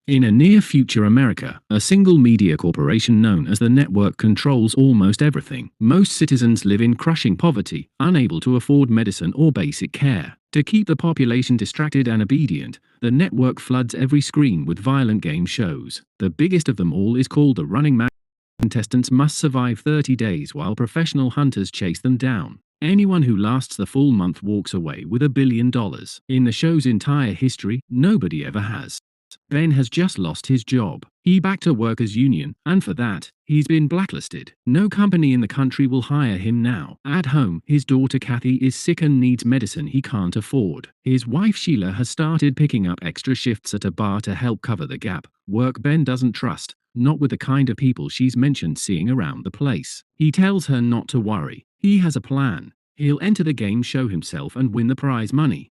In a near-future America, a single media corporation known as the network controls almost everything. Most citizens live in crushing poverty, unable to afford medicine or basic care. To keep the population distracted and obedient, the network floods every screen with violent game shows. The biggest of them all is called the Running Man. Contestants must survive 30 days while professional hunters chase them down. Anyone who lasts the full month walks away with $1 billion. In the show's entire history, nobody ever has. Ben has just lost his job. He backed a workers' union, and for that, he's been blacklisted. No company in the country will hire him now. At home, his daughter Kathy is sick and needs medicine he can't afford. His wife Sheila has started picking up extra shifts at a bar to help cover the gap. Work Ben doesn't trust, not with the kind of people she's mentioned seeing around the place. He tells her not to worry. He has a plan. He'll enter the game show himself and win the prize money.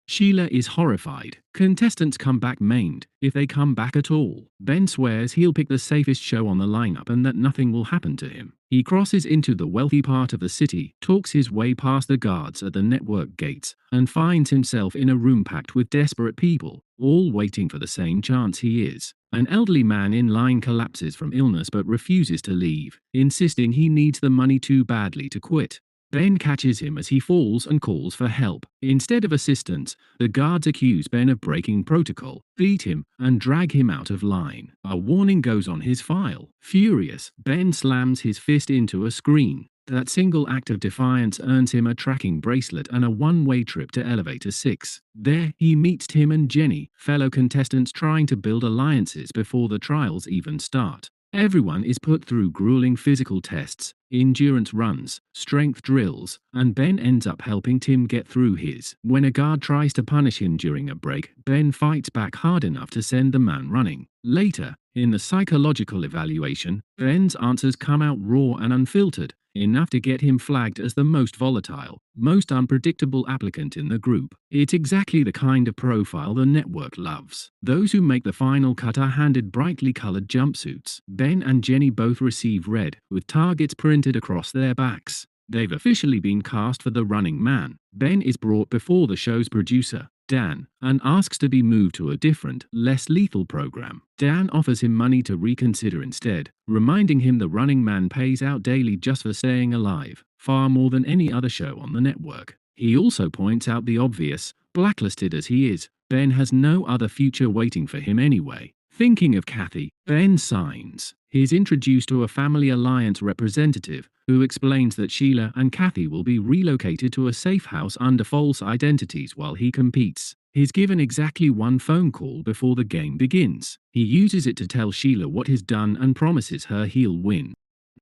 Sheila is horrified. Contestants come back maimed, if they come back at all. Ben swears he'll pick the safest show on the lineup and that nothing will happen to him. He crosses into the wealthy part of the city, talks his way past the guards at the network gates, and finds himself in a room packed with desperate people, all waiting for the same chance he is. An elderly man in line collapses from illness but refuses to leave, insisting he needs the money too badly to quit. Ben catches him as he falls and calls for help. Instead of assistance, the guards accuse Ben of breaking protocol, beat him, and drag him out of line. A warning goes on his file. Furious, Ben slams his fist into a screen. That single act of defiance earns him a tracking bracelet and a one-way trip to Elevator 6. There, he meets Tim and Jenny, fellow contestants trying to build alliances before the trials even start. Everyone is put through grueling physical tests, endurance runs, strength drills, and Ben ends up helping Tim get through his. When a guard tries to punish him during a break, Ben fights back hard enough to send the man running. Later, in the psychological evaluation, Ben's answers come out raw and unfiltered, enough to get him flagged as the most volatile, most unpredictable applicant in the group. It's exactly the kind of profile the network loves. Those who make the final cut are handed brightly colored jumpsuits. Ben and Jenny both receive red, with targets printed across their backs. They've officially been cast for the Running Man. Ben is brought before the show's producer, Dan, and asks to be moved to a different, less lethal program. Dan offers him money to reconsider instead, reminding him the Running Man pays out daily just for staying alive, far more than any other show on the network. He also points out the obvious: blacklisted as he is, Ben has no other future waiting for him anyway. Thinking of Kathy, Ben signs. He's introduced to a Family Alliance representative, who explains that Sheila and Kathy will be relocated to a safe house under false identities while he competes. He's given exactly one phone call before the game begins. He uses it to tell Sheila what he's done and promises her he'll win.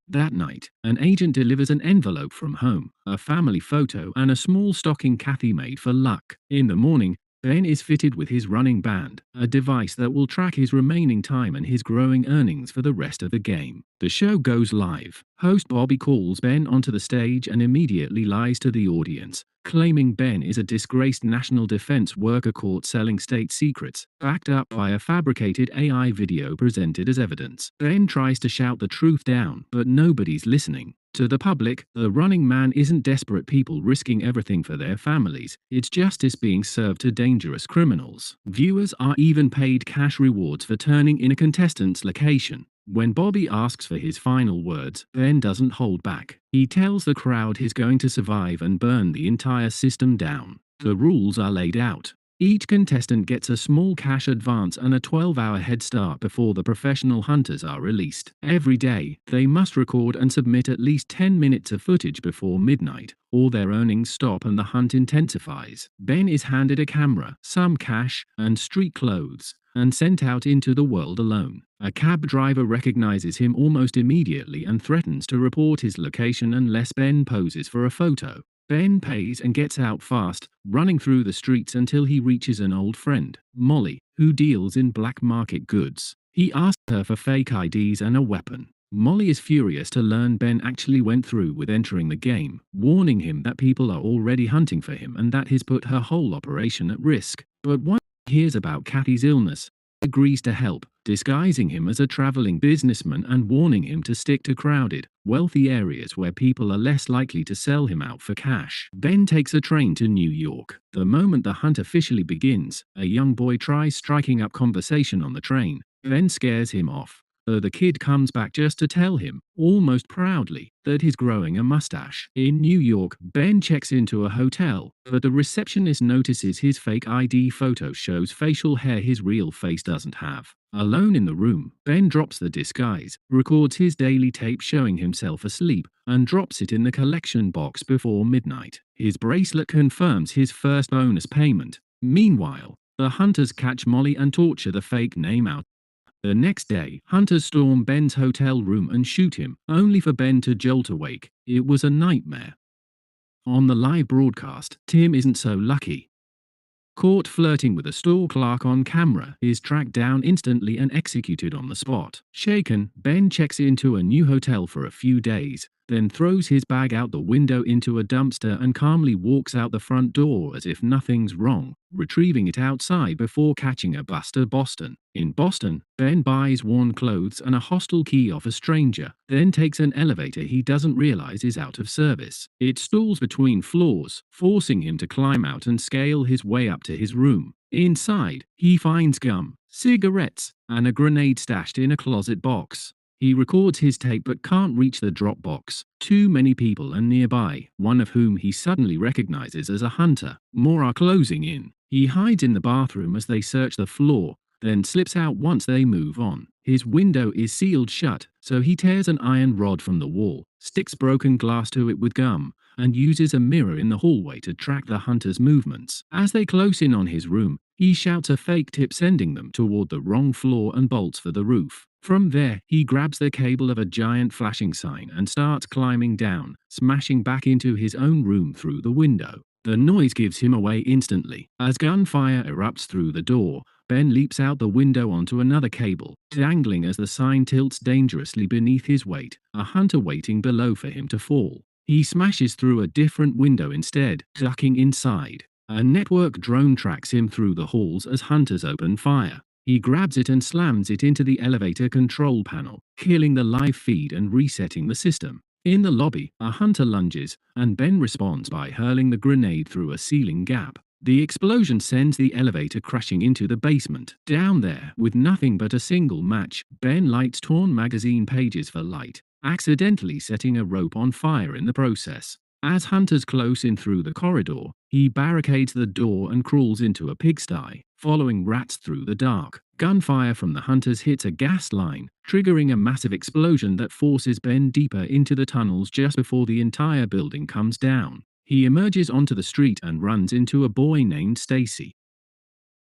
That night, an agent delivers an envelope from home, a family photo, and a small stocking Kathy made for luck. In the morning, Ben is fitted with his running band, a device that will track his remaining time and his growing earnings for the rest of the game. The show goes live. Host Bobby calls Ben onto the stage and immediately lies to the audience, claiming Ben is a disgraced national defense worker caught selling state secrets, backed up by a fabricated AI video presented as evidence. Ben tries to shout the truth down, but nobody's listening. To the public, the Running Man isn't desperate people risking everything for their families, it's justice being served to dangerous criminals. Viewers are even paid cash rewards for turning in a contestant's location. When Bobby asks for his final words, Ben doesn't hold back. He tells the crowd he's going to survive and burn the entire system down. The rules are laid out. Each contestant gets a small cash advance and a 12-hour head start before the professional hunters are released. Every day, they must record and submit at least 10 minutes of footage before midnight, or their earnings stop and the hunt intensifies. Ben is handed a camera, some cash, and street clothes, and sent out into the world alone. A cab driver recognizes him almost immediately and threatens to report his location unless Ben poses for a photo. Ben pays and gets out fast, running through the streets until he reaches an old friend, Molly, who deals in black market goods. He asks her for fake IDs and a weapon. Molly is furious to learn Ben actually went through with entering the game, warning him that people are already hunting for him and that he's put her whole operation at risk. But once he hears about Kathy's illness, he agrees to help, disguising him as a traveling businessman and warning him to stick to crowded, wealthy areas where people are less likely to sell him out for cash. Ben takes a train to New York. The moment the hunt officially begins, a young boy tries striking up conversation on the train. Ben scares him off. The kid comes back just to tell him, almost proudly, that he's growing a mustache. In New York, Ben checks into a hotel, but the receptionist notices his fake ID photo shows facial hair his real face doesn't have. Alone in the room, Ben drops the disguise, records his daily tape showing himself asleep, and drops it in the collection box before midnight. His bracelet confirms his first bonus payment. Meanwhile, the hunters catch Molly and torture the fake name out. The next day, hunters storm Ben's hotel room and shoot him, only for Ben to jolt awake. It was a nightmare. On the live broadcast, Tim isn't so lucky. Caught flirting with a store clerk on camera, is tracked down instantly and executed on the spot. Shaken, Ben checks into a new hotel for a few days, then throws his bag out the window into a dumpster and calmly walks out the front door as if nothing's wrong, retrieving it outside before catching a bus to Boston. In Boston, Ben buys worn clothes and a hostel key off a stranger, then takes an elevator he doesn't realize is out of service. It stalls between floors, forcing him to climb out and scale his way up to his room. Inside, he finds gum, cigarettes, and a grenade stashed in a closet box. He records his tape but can't reach the drop box. Too many people are nearby, one of whom he suddenly recognizes as a hunter. More are closing in. He hides in the bathroom as they search the floor, then slips out once they move on. His window is sealed shut, so he tears an iron rod from the wall, sticks broken glass to it with gum, and uses a mirror in the hallway to track the hunter's movements. As they close in on his room, he shouts a fake tip sending them toward the wrong floor and bolts for the roof. From there, he grabs the cable of a giant flashing sign and starts climbing down, smashing back into his own room through the window. The noise gives him away instantly. As gunfire erupts through the door, Ben leaps out the window onto another cable, dangling as the sign tilts dangerously beneath his weight, a hunter waiting below for him to fall. He smashes through a different window instead, ducking inside. A network drone tracks him through the halls as hunters open fire. He grabs it and slams it into the elevator control panel, killing the live feed and resetting the system. In the lobby, a hunter lunges, and Ben responds by hurling the grenade through a ceiling gap. The explosion sends the elevator crashing into the basement. Down there, with nothing but a single match, Ben lights torn magazine pages for light, accidentally setting a rope on fire in the process. As hunters close in through the corridor, he barricades the door and crawls into a pigsty, following rats through the dark. Gunfire from the hunters hits a gas line, triggering a massive explosion that forces Ben deeper into the tunnels just before the entire building comes down. He emerges onto the street and runs into a boy named Stacy.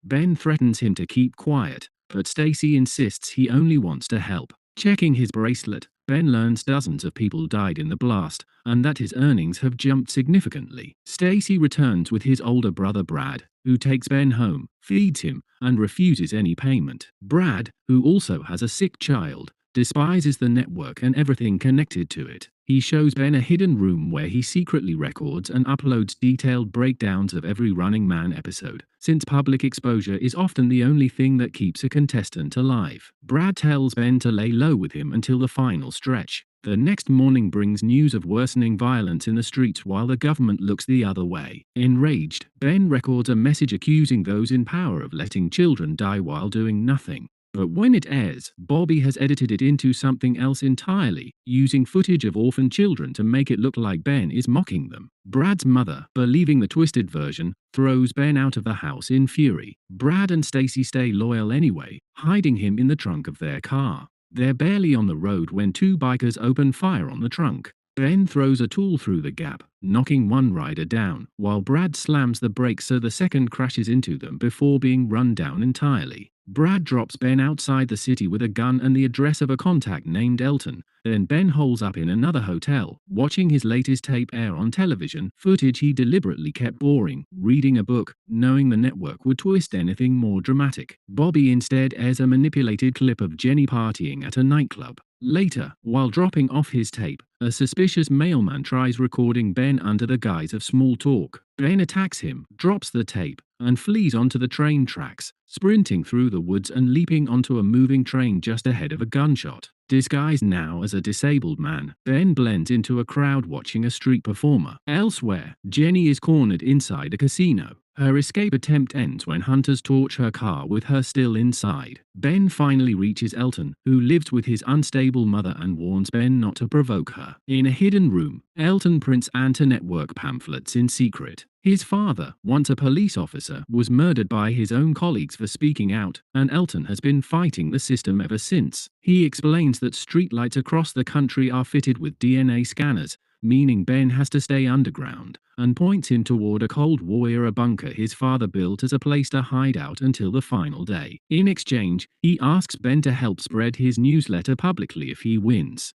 Ben threatens him to keep quiet, but Stacy insists he only wants to help. Checking his bracelet, Ben learns dozens of people died in the blast, and that his earnings have jumped significantly. Stacy returns with his older brother Brad, who takes Ben home, feeds him, and refuses any payment. Brad, who also has a sick child, despises the network and everything connected to it. He shows Ben a hidden room where he secretly records and uploads detailed breakdowns of every Running Man episode, since public exposure is often the only thing that keeps a contestant alive. Brad tells Ben to lay low with him until the final stretch. The next morning brings news of worsening violence in the streets while the government looks the other way. Enraged, Ben records a message accusing those in power of letting children die while doing nothing. But when it airs, Bobby has edited it into something else entirely, using footage of orphan children to make it look like Ben is mocking them. Brad's mother, believing the twisted version, throws Ben out of the house in fury. Brad and Stacy stay loyal anyway, hiding him in the trunk of their car. They're barely on the road when two bikers open fire on the trunk. Ben throws a tool through the gap, knocking one rider down, while Brad slams the brakes so the second crashes into them before being run down entirely. Brad drops Ben outside the city with a gun and the address of a contact named Elton. Then Ben holes up in another hotel, watching his latest tape air on television, footage he deliberately kept boring, reading a book, knowing the network would twist anything more dramatic. Bobby instead airs a manipulated clip of Jenny partying at a nightclub. Later, while dropping off his tape, a suspicious mailman tries recording Ben under the guise of small talk. Ben attacks him, drops the tape, and flees onto the train tracks, sprinting through the woods and leaping onto a moving train just ahead of a gunshot. Disguised now as a disabled man, Ben blends into a crowd watching a street performer. Elsewhere, Jenny is cornered inside a casino. Her escape attempt ends when hunters torch her car with her still inside. Ben finally reaches Elton, who lives with his unstable mother, and warns Ben not to provoke her. In a hidden room, Elton prints anti-network pamphlets in secret. His father, once a police officer, was murdered by his own colleagues for speaking out, and Elton has been fighting the system ever since. He explains that streetlights across the country are fitted with DNA scanners, meaning Ben has to stay underground, and points him toward a Cold War-era bunker his father built as a place to hide out until the final day. In exchange, he asks Ben to help spread his newsletter publicly if he wins.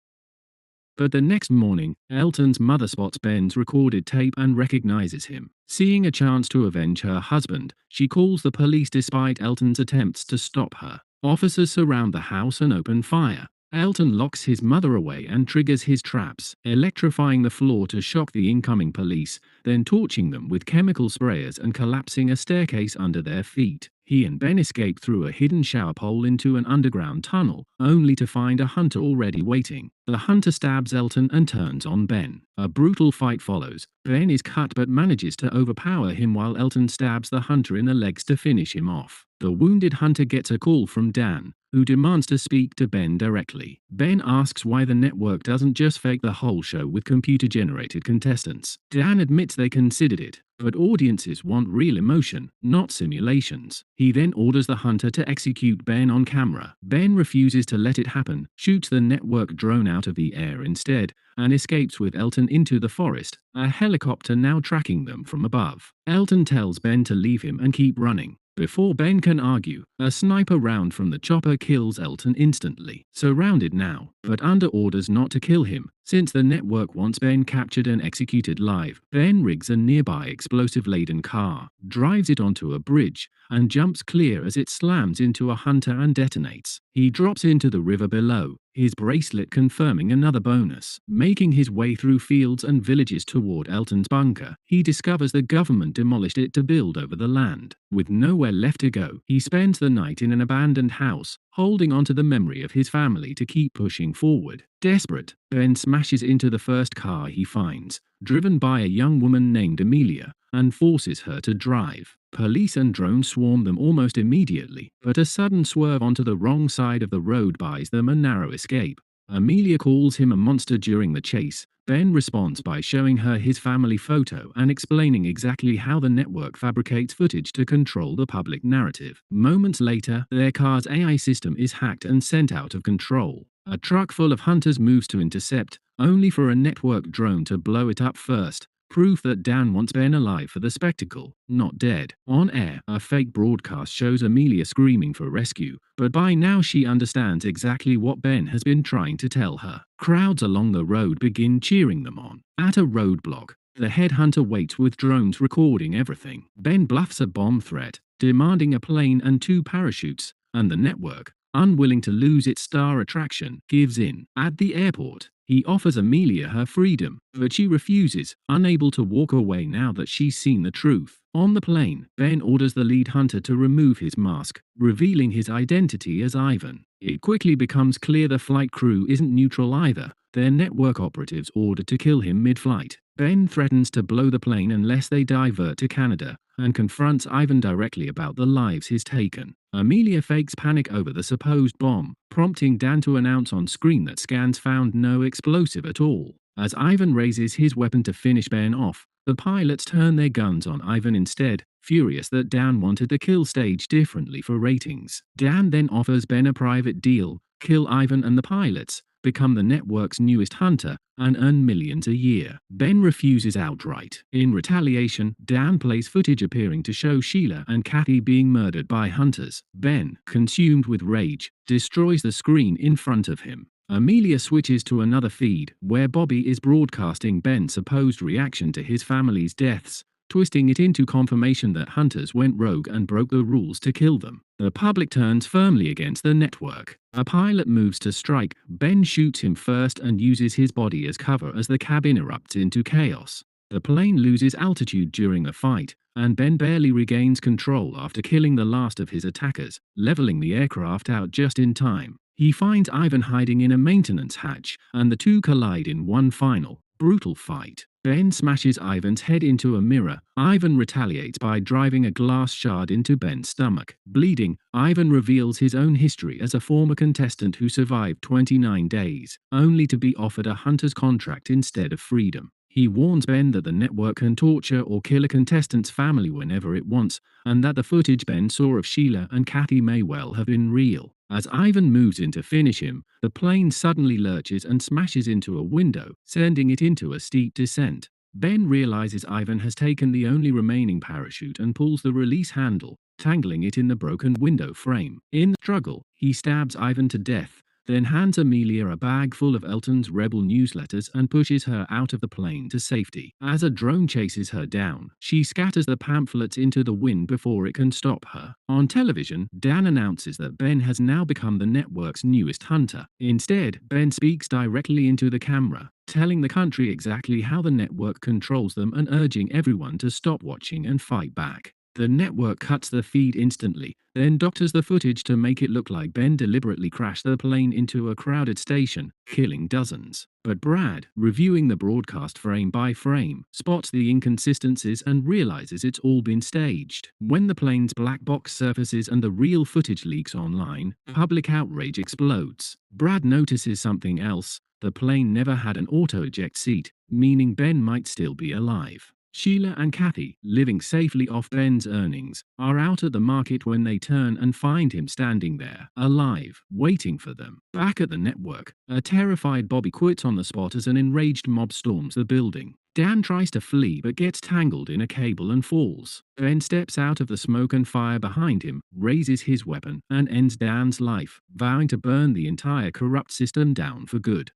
But the next morning, Elton's mother spots Ben's recorded tape and recognizes him. Seeing a chance to avenge her husband, she calls the police despite Elton's attempts to stop her. Officers surround the house and open fire. Elton locks his mother away and triggers his traps, electrifying the floor to shock the incoming police, then torching them with chemical sprayers and collapsing a staircase under their feet. He and Ben escape through a hidden shower pole into an underground tunnel, only to find a hunter already waiting. The hunter stabs Elton and turns on Ben. A brutal fight follows. Ben is cut but manages to overpower him while Elton stabs the hunter in the legs to finish him off. The wounded hunter gets a call from Dan, who demands to speak to Ben directly. Ben asks why the network doesn't just fake the whole show with computer-generated contestants. Dan admits they considered it, but audiences want real emotion, not simulations. He then orders the hunter to execute Ben on camera. Ben refuses to let it happen, shoots the network drone out of the air instead, and escapes with Elton into the forest, a helicopter now tracking them from above. Elton tells Ben to leave him and keep running. Before Ben can argue, a sniper round from the chopper kills Elton instantly. Surrounded now, but under orders not to kill him, since the network wants Ben captured and executed live. Ben rigs a nearby explosive-laden car, drives it onto a bridge, and jumps clear as it slams into a hunter and detonates. He drops into the river below, his bracelet confirming another bonus. Making his way through fields and villages toward Elton's bunker, he discovers the government demolished it to build over the land. With nowhere left to go, he spends the night in an abandoned house, holding onto the memory of his family to keep pushing forward. Desperate, Ben smashes into the first car he finds, driven by a young woman named Amelia, and forces her to drive. Police and drones swarm them almost immediately, but a sudden swerve onto the wrong side of the road buys them a narrow escape. Amelia calls him a monster during the chase. Ben responds by showing her his family photo and explaining exactly how the network fabricates footage to control the public narrative. Moments later, their car's AI system is hacked and sent out of control. A truck full of hunters moves to intercept, only for a network drone to blow it up first. Proof that Dan wants Ben alive for the spectacle, not dead. On air, a fake broadcast shows Amelia screaming for rescue, but by now she understands exactly what Ben has been trying to tell her. Crowds along the road begin cheering them on. At a roadblock, the headhunter waits with drones recording everything. Ben bluffs a bomb threat, demanding a plane and 2 parachutes, and the network, unwilling to lose its star attraction, gives in. At the airport, he offers Amelia her freedom, but she refuses, unable to walk away now that she's seen the truth. On the plane, Ben orders the lead hunter to remove his mask, revealing his identity as Ivan. It quickly becomes clear the flight crew isn't neutral either. Their network operatives ordered to kill him mid-flight. Ben threatens to blow the plane unless they divert to Canada, and confronts Ivan directly about the lives he's taken. Amelia fakes panic over the supposed bomb, prompting Dan to announce on screen that scans found no explosive at all. As Ivan raises his weapon to finish Ben off, the pilots turn their guns on Ivan instead, furious that Dan wanted the kill stage differently for ratings. Dan then offers Ben a private deal: kill Ivan and the pilots, become the network's newest hunter, and earn millions a year. Ben refuses outright. In retaliation, Dan plays footage appearing to show Sheila and Kathy being murdered by hunters. Ben, consumed with rage, destroys the screen in front of him. Amelia switches to another feed, where Bobby is broadcasting Ben's supposed reaction to his family's deaths, twisting it into confirmation that hunters went rogue and broke the rules to kill them. The public turns firmly against the network. A pilot moves to strike. Ben shoots him first and uses his body as cover as the cabin erupts into chaos. The plane loses altitude during the fight, and Ben barely regains control after killing the last of his attackers, leveling the aircraft out just in time. He finds Ivan hiding in a maintenance hatch, and the two collide in one final, brutal fight. Ben smashes Ivan's head into a mirror. Ivan retaliates by driving a glass shard into Ben's stomach. Bleeding, Ivan reveals his own history as a former contestant who survived 29 days, only to be offered a hunter's contract instead of freedom. He warns Ben that the network can torture or kill a contestant's family whenever it wants, and that the footage Ben saw of Sheila and Kathy may well have been real. As Ivan moves in to finish him, the plane suddenly lurches and smashes into a window, sending it into a steep descent. Ben realizes Ivan has taken the only remaining parachute and pulls the release handle, tangling it in the broken window frame. In the struggle, he stabs Ivan to death, then hands Amelia a bag full of Elton's rebel newsletters and pushes her out of the plane to safety. As a drone chases her down, she scatters the pamphlets into the wind before it can stop her. On television, Dan announces that Ben has now become the network's newest hunter. Instead, Ben speaks directly into the camera, telling the country exactly how the network controls them and urging everyone to stop watching and fight back. The network cuts the feed instantly, then doctors the footage to make it look like Ben deliberately crashed the plane into a crowded station, killing dozens. But Brad, reviewing the broadcast frame by frame, spots the inconsistencies and realizes it's all been staged. When the plane's black box surfaces and the real footage leaks online, public outrage explodes. Brad notices something else. The plane never had an auto-eject seat, meaning Ben might still be alive. Sheila and Kathy, living safely off Ben's earnings, are out at the market when they turn and find him standing there, alive, waiting for them. Back at the network, a terrified Bobby quits on the spot as an enraged mob storms the building. Dan tries to flee but gets tangled in a cable and falls. Ben steps out of the smoke and fire behind him, raises his weapon, and ends Dan's life, vowing to burn the entire corrupt system down for good.